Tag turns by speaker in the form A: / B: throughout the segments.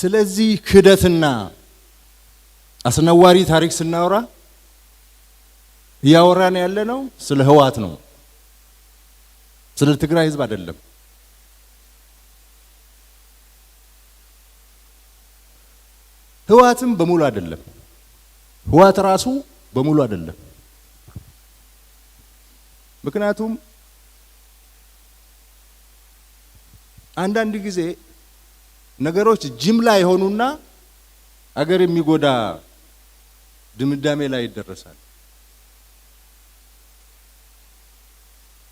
A: ስለዚህ ክደትና አስነዋሪ ታሪክ ስናወራ ያወራን ያለነው ስለ ህወሓት ነው፣ ስለ ትግራይ ህዝብ አይደለም። ህወሓትም በሙሉ አይደለም፣ ህወሓት ራሱ በሙሉ አይደለም። ምክንያቱም አንዳንድ ጊዜ ነገሮች ጅምላ የሆኑና አገር የሚጎዳ ድምዳሜ ላይ ይደረሳል።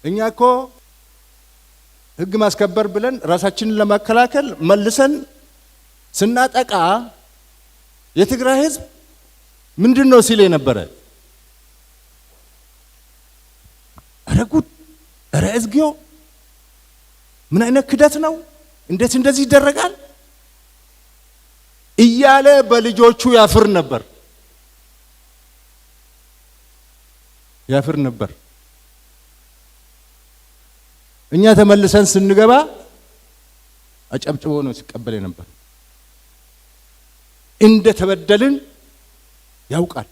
A: እኛ እኮ ህግ ማስከበር ብለን ራሳችንን ለማከላከል መልሰን ስናጠቃ የትግራይ ህዝብ ምንድነው ሲል የነበረ? አረ ጉድ፣ አረ እዝጊዮ፣ ምን አይነት ክደት ነው? እንዴት እንደዚህ ይደረጋል እያለ በልጆቹ ያፍር ነበር። እኛ ተመልሰን ስንገባ አጨብጭቦ ነው ሲቀበል ነበር። እንደ ተበደልን ያውቃል።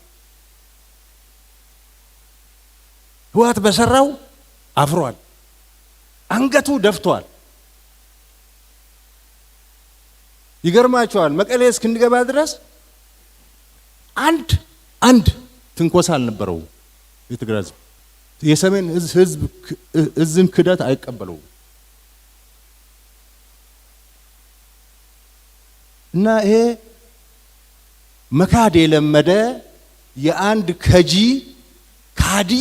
A: ህወሓት በሰራው አፍሯል፣ አንገቱ ደፍቷል። ይገርማቸዋል። መቀሌ እስክንገባ ድረስ አንድ ትንኮሳ አልነበረው። የትግራይ ህዝብ የሰሜን ህዝብ እዝን ክደት አይቀበለው እና ይሄ መካድ የለመደ የአንድ ካዲ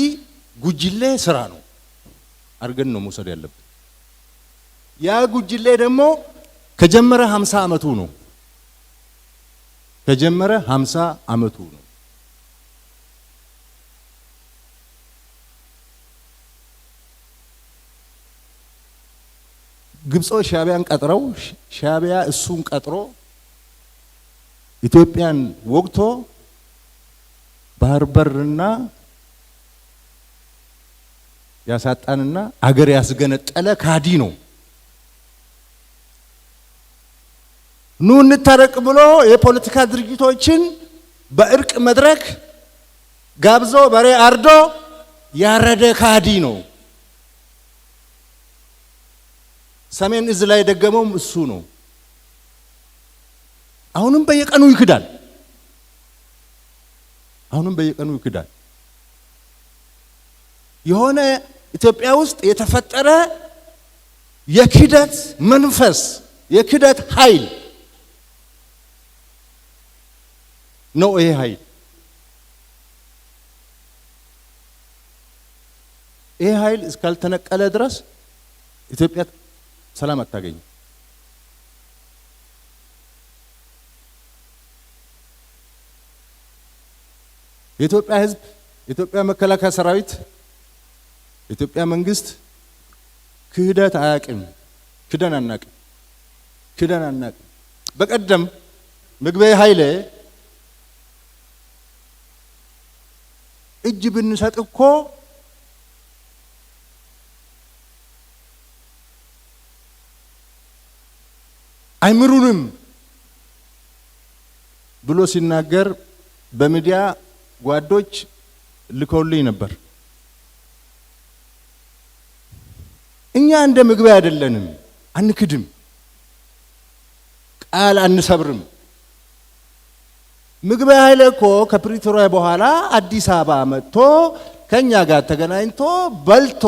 A: ጉጅሌ ስራ ነው አርገን ነው መውሰድ ያለብን። ያ ጉጅሌ ደግሞ ከጀመረ 50 አመቱ ነው። ግብጾች ሻቢያን ቀጥረው ሻቢያ እሱን ቀጥሮ ኢትዮጵያን ወግቶ ባህር በርና ያሳጣንና አገር ያስገነጠለ ካዲ ነው። ኑ እንታረቅ ብሎ የፖለቲካ ድርጅቶችን በእርቅ መድረክ ጋብዞ በሬ አርዶ ያረደ ካዲ ነው። ሰሜን እዝ ላይ ደገመውም እሱ ነው። አሁንም በየቀኑ ይክዳል። የሆነ ኢትዮጵያ ውስጥ የተፈጠረ የክደት መንፈስ፣ የክደት ኃይል ነው። ይሄ ኃይል እስካልተነቀለ ድረስ ኢትዮጵያ ሰላም አታገኝም። የኢትዮጵያ ህዝብ፣ የኢትዮጵያ መከላከያ ሰራዊት፣ የኢትዮጵያ መንግስት ክህደት አያውቅም። ክደን አናውቅም። በቀደም ምግበይ ኃይሌ እጅ ብንሰጥ እኮ አይምሩንም ብሎ ሲናገር በሚዲያ ጓዶች ልከውልኝ ነበር። እኛ እንደ ምግበይ አይደለንም፣ አንክድም፣ ቃል አንሰብርም። ምግበይ ኃይሌ እኮ ከፕሪቶሪያ በኋላ አዲስ አበባ መጥቶ ከኛ ጋር ተገናኝቶ በልቶ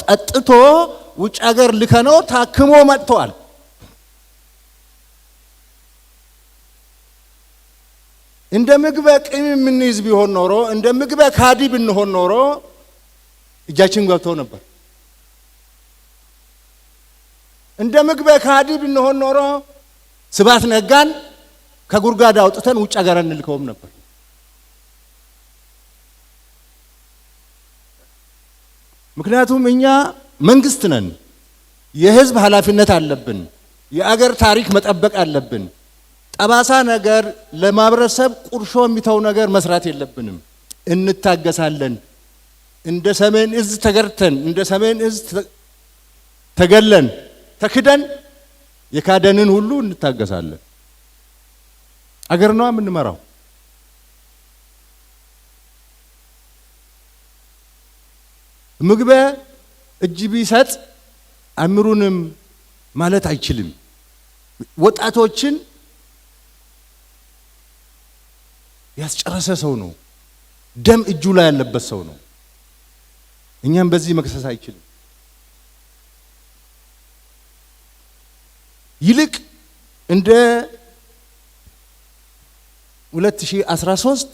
A: ጠጥቶ ውጭ ሀገር ልከነው ታክሞ መጥቷል። እንደ ምግበይ ቂም የምንይዝ ቢሆን ኖሮ፣ እንደ ምግበይ ካዲ ብንሆን ኖሮ እጃችን ገብቶ ነበር። እንደ ምግበይ ካዲ ብንሆን ኖሮ ስብሐት ነጋን ከጉርጋዳ አውጥተን ውጭ ሀገር እንልከውም ነበር። ምክንያቱም እኛ መንግስት ነን፣ የህዝብ ኃላፊነት አለብን፣ የአገር ታሪክ መጠበቅ አለብን። ጠባሳ ነገር ለማብረሰብ ቁርሾ የሚተው ነገር መስራት የለብንም። እንታገሳለን። እንደ ሰሜን እዝ ተገርተን፣ እንደ ሰሜን እዝ ተገለን፣ ተክደን የካደንን ሁሉ እንታገሳለን። አገር ነው የምንመራው። ምግበ እጅ ቢሰጥ አምሩንም ማለት አይችልም። ወጣቶችን ያስጨረሰ ሰው ነው። ደም እጁ ላይ ያለበት ሰው ነው። እኛም በዚህ መክሰስ አይችልም። ይልቅ እንደ 2013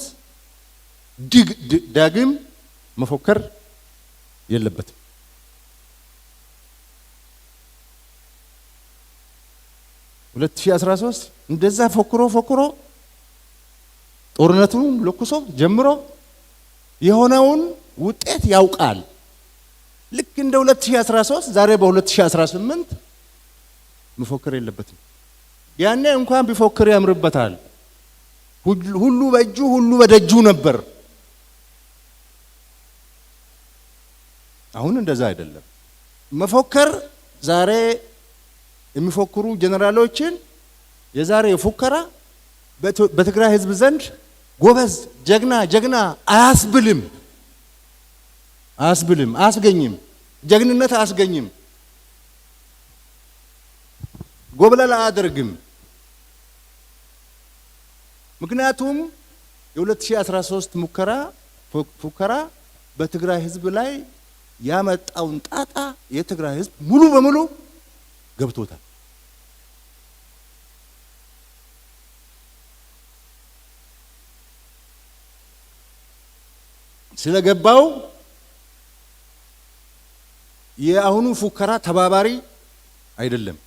A: ዳግም መፎከር የለበትም። 2013 እንደዛ ፎክሮ ጦርነቱን ለኩሶ ጀምሮ የሆነውን ውጤት ያውቃል። ልክ እንደ 2013 ዛሬ በ2018 መፎከር የለበትም። ያኔ እንኳን ቢፎክር ያምርበታል። ሁሉ በእጁ ሁሉ በደጁ ነበር። አሁን እንደዛ አይደለም። መፎከር ዛሬ የሚፎክሩ ጀነራሎችን የዛሬ ፉከራ በትግራይ ህዝብ ዘንድ ጎበዝ ጀግና አያስብልም፣ አያስገኝም፣ ጀግንነት አያስገኝም፣ ጎብለል አያደርግም። ምክንያቱም የ2013 ፉከራ በትግራይ ህዝብ ላይ ያመጣውን ጣጣ የትግራይ ህዝብ ሙሉ በሙሉ ገብቶታል። ስለገባው የአሁኑ ፉከራ ተባባሪ አይደለም።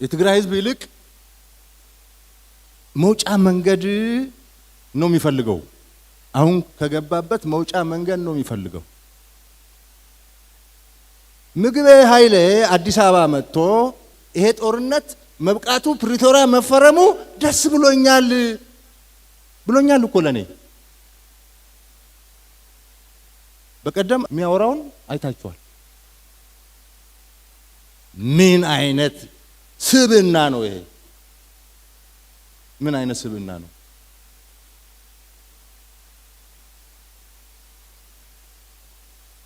A: የትግራይ ህዝብ ይልቅ መውጫ መንገድ ነው የሚፈልገው። አሁን ከገባበት መውጫ መንገድ ነው የሚፈልገው። ምግበ ኃይሌ አዲስ አበባ መጥቶ ይሄ ጦርነት መብቃቱ ፕሪቶሪያ መፈረሙ ደስ ብሎኛል እኮ ለኔ። በቀደም የሚያወራውን አይታችኋል። ምን አይነት ስብዕና ነው ይሄ? ምን አይነት ስብዕና ነው?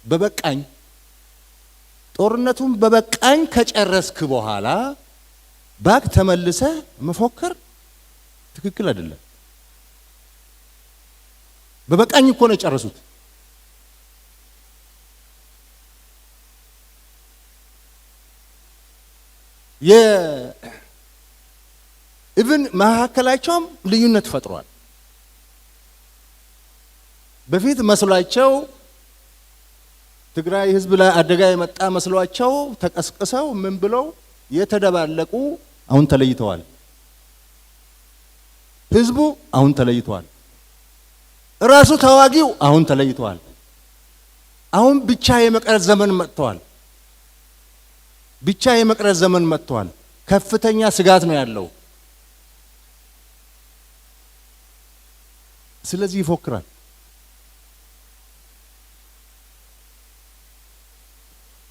A: በበቃኝ ጦርነቱን በበቃኝ ከጨረስክ በኋላ ባክ ተመልሰ መፎከር ትክክል አይደለም። በበቃኝ እኮ ነው የጨረሱት። ኢቭን መካከላቸውም ልዩነት ፈጥሯል። በፊት መስሏቸው ትግራይ ህዝብ ላይ አደጋ የመጣ መስሏቸው ተቀስቅሰው ምን ብለው የተደባለቁ አሁን ተለይተዋል። ህዝቡ አሁን ተለይተዋል። ራሱ ተዋጊው አሁን ተለይተዋል። አሁን ብቻ የመቅረት ዘመን መጥቷል። ብቻ የመቅረት ዘመን መጥቷል። ከፍተኛ ስጋት ነው ያለው። ስለዚህ ይፎክራል።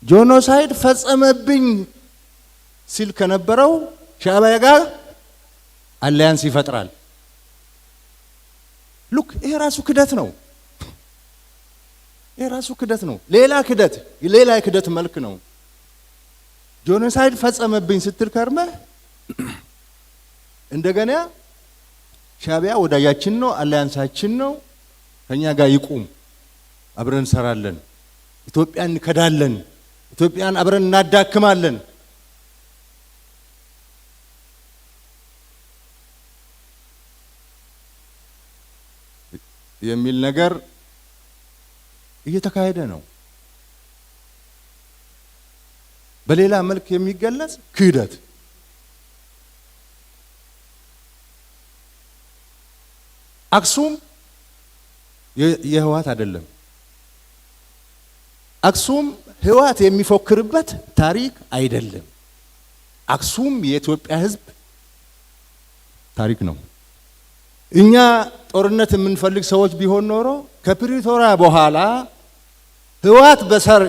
A: ጄኖሳይድ ፈጸመብኝ ሲል ከነበረው ሻዕቢያ ጋር አሊያንስ ይፈጥራል። ሉክ ይሄ ራሱ ክደት ነው። ሌላ የክደት መልክ ነው። ጄኖሳይድ ፈጸመብኝ ስትል ከርመህ እንደገና ሻዕቢያ ወዳጃችን ነው፣ አሊያንሳችን ነው፣ ከኛ ጋር ይቁም፣ አብረን እንሰራለን፣ ኢትዮጵያን እንከዳለን፣ ኢትዮጵያን አብረን እናዳክማለን የሚል ነገር እየተካሄደ ነው። በሌላ መልክ የሚገለጽ ክህደት። አክሱም የህወሓት አይደለም። አክሱም ህወሓት የሚፎክርበት ታሪክ አይደለም። አክሱም የኢትዮጵያ ህዝብ ታሪክ ነው። እኛ ጦርነት የምንፈልግ ሰዎች ቢሆን ኖሮ ከፕሪቶሪያ በኋላ ህወሓት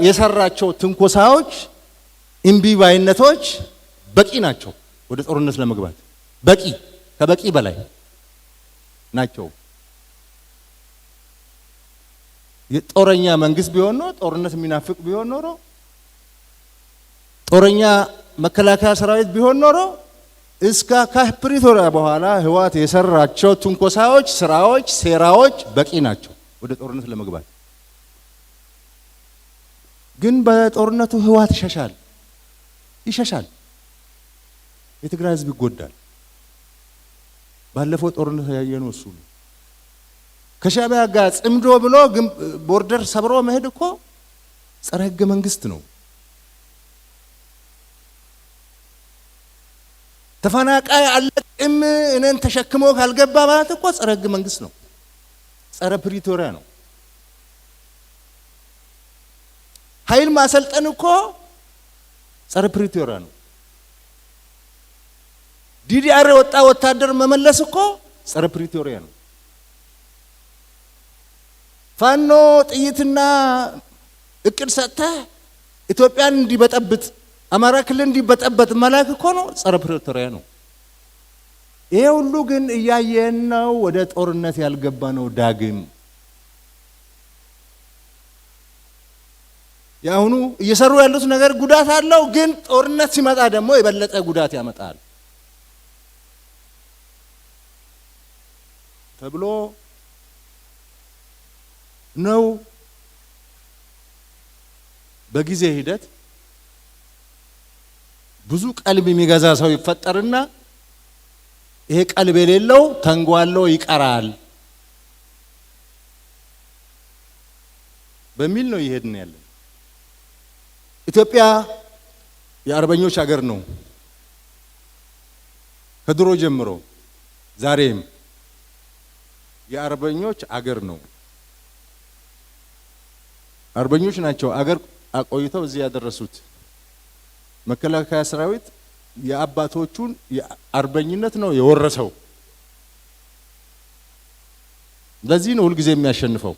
A: የሰራቸው ትንኮሳዎች እምቢ ባይነቶች በቂ ናቸው ወደ ጦርነት ለመግባት በቂ ከበቂ በላይ ናቸው። የጦረኛ መንግስት ቢሆን ነው ጦርነት የሚናፍቅ ቢሆን ኖሮ ጦረኛ መከላከያ ሰራዊት ቢሆን ኖሮ እስከ ከፕሪቶሪያ በኋላ ህወሓት የሰራቸው ትንኮሳዎች፣ ስራዎች፣ ሴራዎች በቂ ናቸው ወደ ጦርነት ለመግባት። ግን በጦርነቱ ህወሓት ይሸሻል። የትግራይ ህዝብ ይጎዳል። ባለፈው ጦርነት ያየነው እሱ ነው። ከሻዕቢያ ጋር ጽምዶ ብሎ ግን ቦርደር ሰብሮ መሄድ እኮ ጸረ ህገ መንግስት ነው። ተፈናቃይ አለቅም እኔን ተሸክሞ ካልገባ ማለት እኮ ጸረ ህገ መንግስት ነው። ጸረ ፕሪቶሪያ ነው። ኃይል ማሰልጠን እኮ ጸረ ፕሪቶሪያ ነው። ዲዲአር ወጣ ወታደር መመለስ እኮ ጸረ ፕሪቶሪያ ነው። ፋኖ ጥይትና እቅድ ሰጥተህ ኢትዮጵያን እንዲበጠብጥ አማራ ክልል እንዲበጠበጥ መላክ እኮ ነው ጸረ ፕሪቶሪያ ነው። ይሄ ሁሉ ግን እያየን ነው ወደ ጦርነት ያልገባ ነው። ዳግም ያሁኑ እየሰሩ ያሉት ነገር ጉዳት አለው። ግን ጦርነት ሲመጣ ደግሞ የበለጠ ጉዳት ያመጣል ተብሎ ነው። በጊዜ ሂደት ብዙ ቀልብ የሚገዛ ሰው ይፈጠርና ይሄ ቀልብ የሌለው ተንጓሎ ይቀራል በሚል ነው ይሄድን ያለን። ኢትዮጵያ የአርበኞች ሀገር ነው ከድሮ ጀምሮ፣ ዛሬም የአርበኞች አገር ነው። አርበኞች ናቸው አገር አቆይተው እዚህ ያደረሱት። መከላከያ ሰራዊት የአባቶቹን የአርበኝነት ነው የወረሰው። ለዚህ ነው ሁልጊዜ የሚያሸንፈው።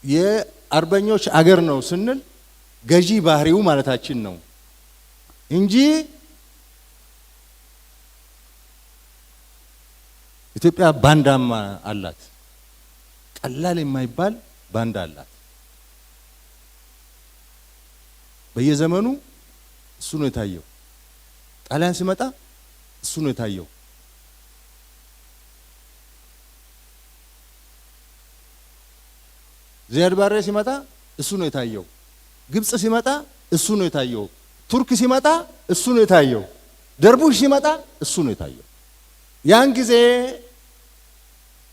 A: የአርበኞች አገር ነው ስንል ገዢ ባህሪው ማለታችን ነው እንጂ ኢትዮጵያ ባንዳማ አላት። ቀላል የማይባል ባንዳ አላት። በየዘመኑ እሱ ነው የታየው። ጣሊያን ሲመጣ እሱ ነው የታየው። ዚያድ ባሬ ሲመጣ እሱ ነው የታየው። ግብጽ ሲመጣ እሱ ነው የታየው። ቱርክ ሲመጣ እሱ ነው የታየው። ደርቡሽ ሲመጣ እሱ ነው የታየው። ያን ጊዜ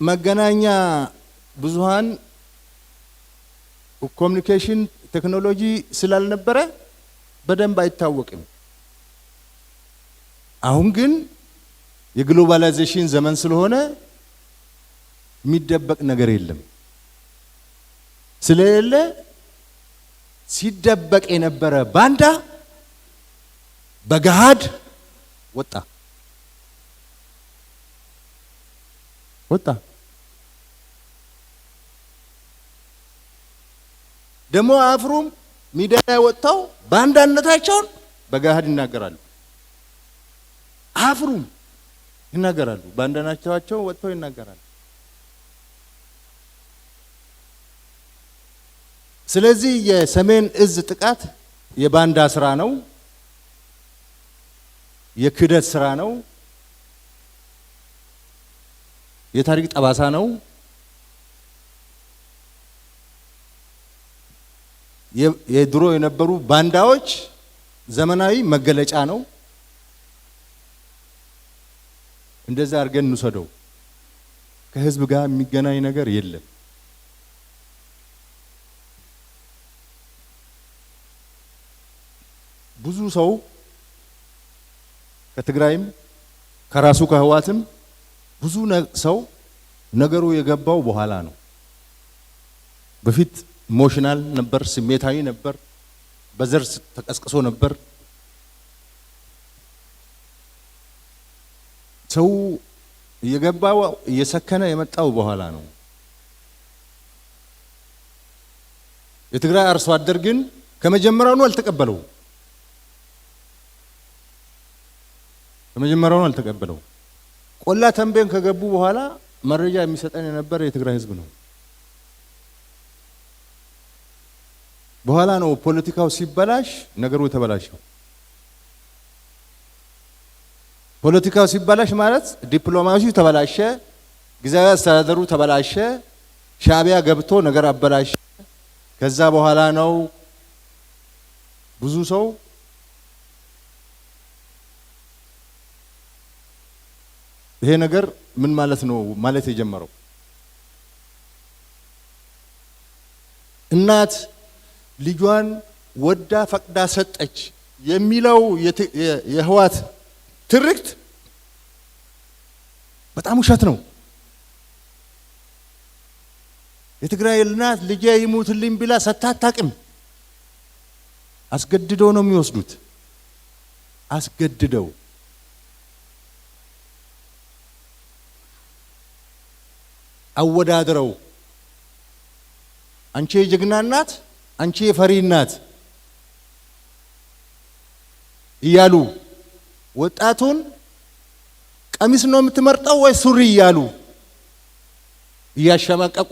A: መገናኛ ብዙሃን ኮሙኒኬሽን ቴክኖሎጂ ስላልነበረ በደንብ አይታወቅም። አሁን ግን የግሎባላይዜሽን ዘመን ስለሆነ የሚደበቅ ነገር የለም። ስለሌለ ሲደበቅ የነበረ ባንዳ በገሃድ ወጣ። ደግሞ አፍሩም ሚዲያ ላይ ወጣው ባንዳነታቸውን በገሃድ ይናገራሉ። አፍሩም ይናገራሉ። ባንዳነታቸው ወጥተው ይናገራሉ። ስለዚህ የሰሜን እዝ ጥቃት የባንዳ ስራ ነው፣ የክደት ስራ ነው፣ የታሪክ ጠባሳ ነው። የድሮ የነበሩ ባንዳዎች ዘመናዊ መገለጫ ነው። እንደዛ አድርገን እንውሰደው። ከህዝብ ጋር የሚገናኝ ነገር የለም። ብዙ ሰው ከትግራይም ከራሱ ከህወሓትም ብዙ ሰው ነገሩ የገባው በኋላ ነው። በፊት ኢሞሽናል ነበር፣ ስሜታዊ ነበር፣ በዘር ተቀስቅሶ ነበር። ሰው እየገባው እየሰከነ የመጣው በኋላ ነው። የትግራይ አርሶ አደር ግን ከመጀመሪያው ነው አልተቀበለው። ቆላ ተንቤን ከገቡ በኋላ መረጃ የሚሰጠን የነበረ የትግራይ ህዝብ ነው። በኋላ ነው ፖለቲካው ሲበላሽ ነገሩ የተበላሸው። ፖለቲካው ሲበላሽ ማለት ዲፕሎማሲው ተበላሸ፣ ጊዜያዊ አስተዳደሩ ተበላሸ፣ ሻዕቢያ ገብቶ ነገር አበላሸ። ከዛ በኋላ ነው ብዙ ሰው ይሄ ነገር ምን ማለት ነው ማለት የጀመረው። እናት ልጇን ወዳ ፈቅዳ ሰጠች የሚለው የህዋት ትርክት በጣም ውሸት ነው። የትግራይ እናት ልጄ ይሙትልኝ ብላ ሰታታቅም። አስገድደው ነው የሚወስዱት። አስገድደው አወዳድረው አንቺ የጀግና እናት፣ አንቺ የፈሪ እናት እያሉ ወጣቱን ቀሚስ ነው የምትመርጠው ወይ ሱሪ እያሉ እያሸማቀቁ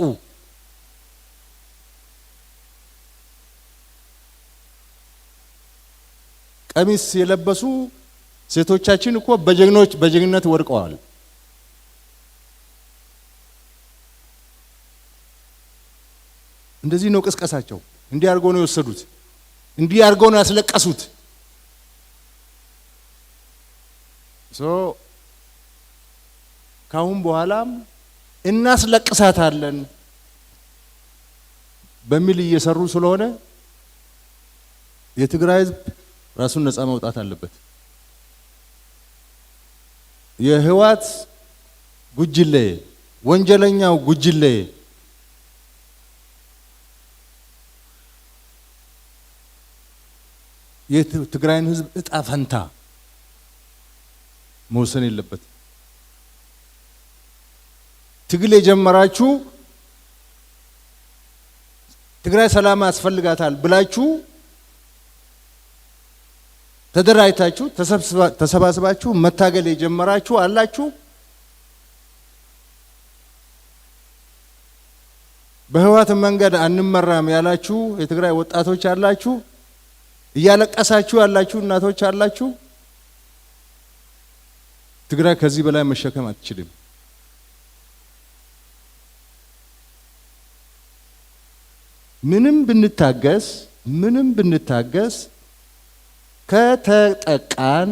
A: ቀሚስ የለበሱ ሴቶቻችን እኮ በጀግንነት ወድቀዋል። እንደዚህ ነው ቅስቀሳቸው። እንዲህ አድርገው ነው የወሰዱት። እንዲህ አድርገው ነው ያስለቀሱት። ካሁን በኋላም እናስለቅሳታለን በሚል እየሰሩ ስለሆነ የትግራይ ህዝብ ራሱን ነፃ ማውጣት አለበት። የህዋት ጉጅሌ ወንጀለኛው ጉጅሌ የትግራይን ህዝብ እጣ ፈንታ መወሰን የለበት። ትግል የጀመራችሁ ትግራይ ሰላም ያስፈልጋታል ብላችሁ ተደራጅታችሁ ተሰባስባችሁ መታገል የጀመራችሁ አላችሁ። በህዋት መንገድ አንመራም ያላችሁ የትግራይ ወጣቶች አላችሁ። እያለቀሳችሁ ያላችሁ እናቶች አላችሁ። ትግራይ ከዚህ በላይ መሸከም አትችልም። ምንም ብንታገስ ከተጠቃን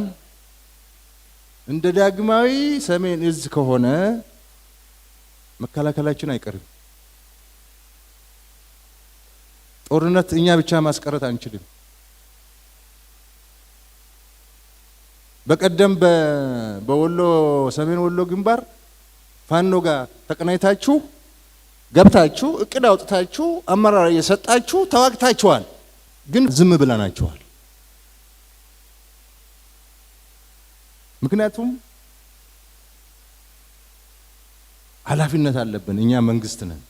A: እንደ ዳግማዊ ሰሜን እዝ ከሆነ መከላከላችን አይቀርም። ጦርነት እኛ ብቻ ማስቀረት አንችልም። በቀደም በወሎ ሰሜን ወሎ ግንባር ፋኖ ጋር ተቀናይታችሁ ገብታችሁ እቅድ አውጥታችሁ አመራር እየሰጣችሁ ተዋግታችኋል። ግን ዝም ብለናችኋል። ምክንያቱም ኃላፊነት አለብን። እኛ መንግስት ነን።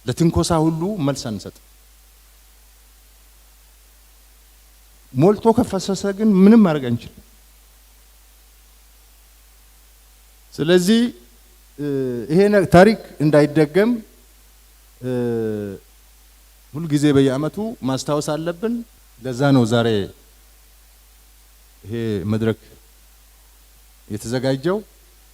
A: ለትንኮሳ ሁሉ መልስ አንሰጥ። ሞልቶ ከፈሰሰ ግን ምንም ማድረግ አንችልም። ስለዚህ ይሄ ታሪክ እንዳይደገም ሁሉ ጊዜ በየአመቱ ማስታወስ አለብን። ለዛ ነው ዛሬ ይሄ መድረክ የተዘጋጀው።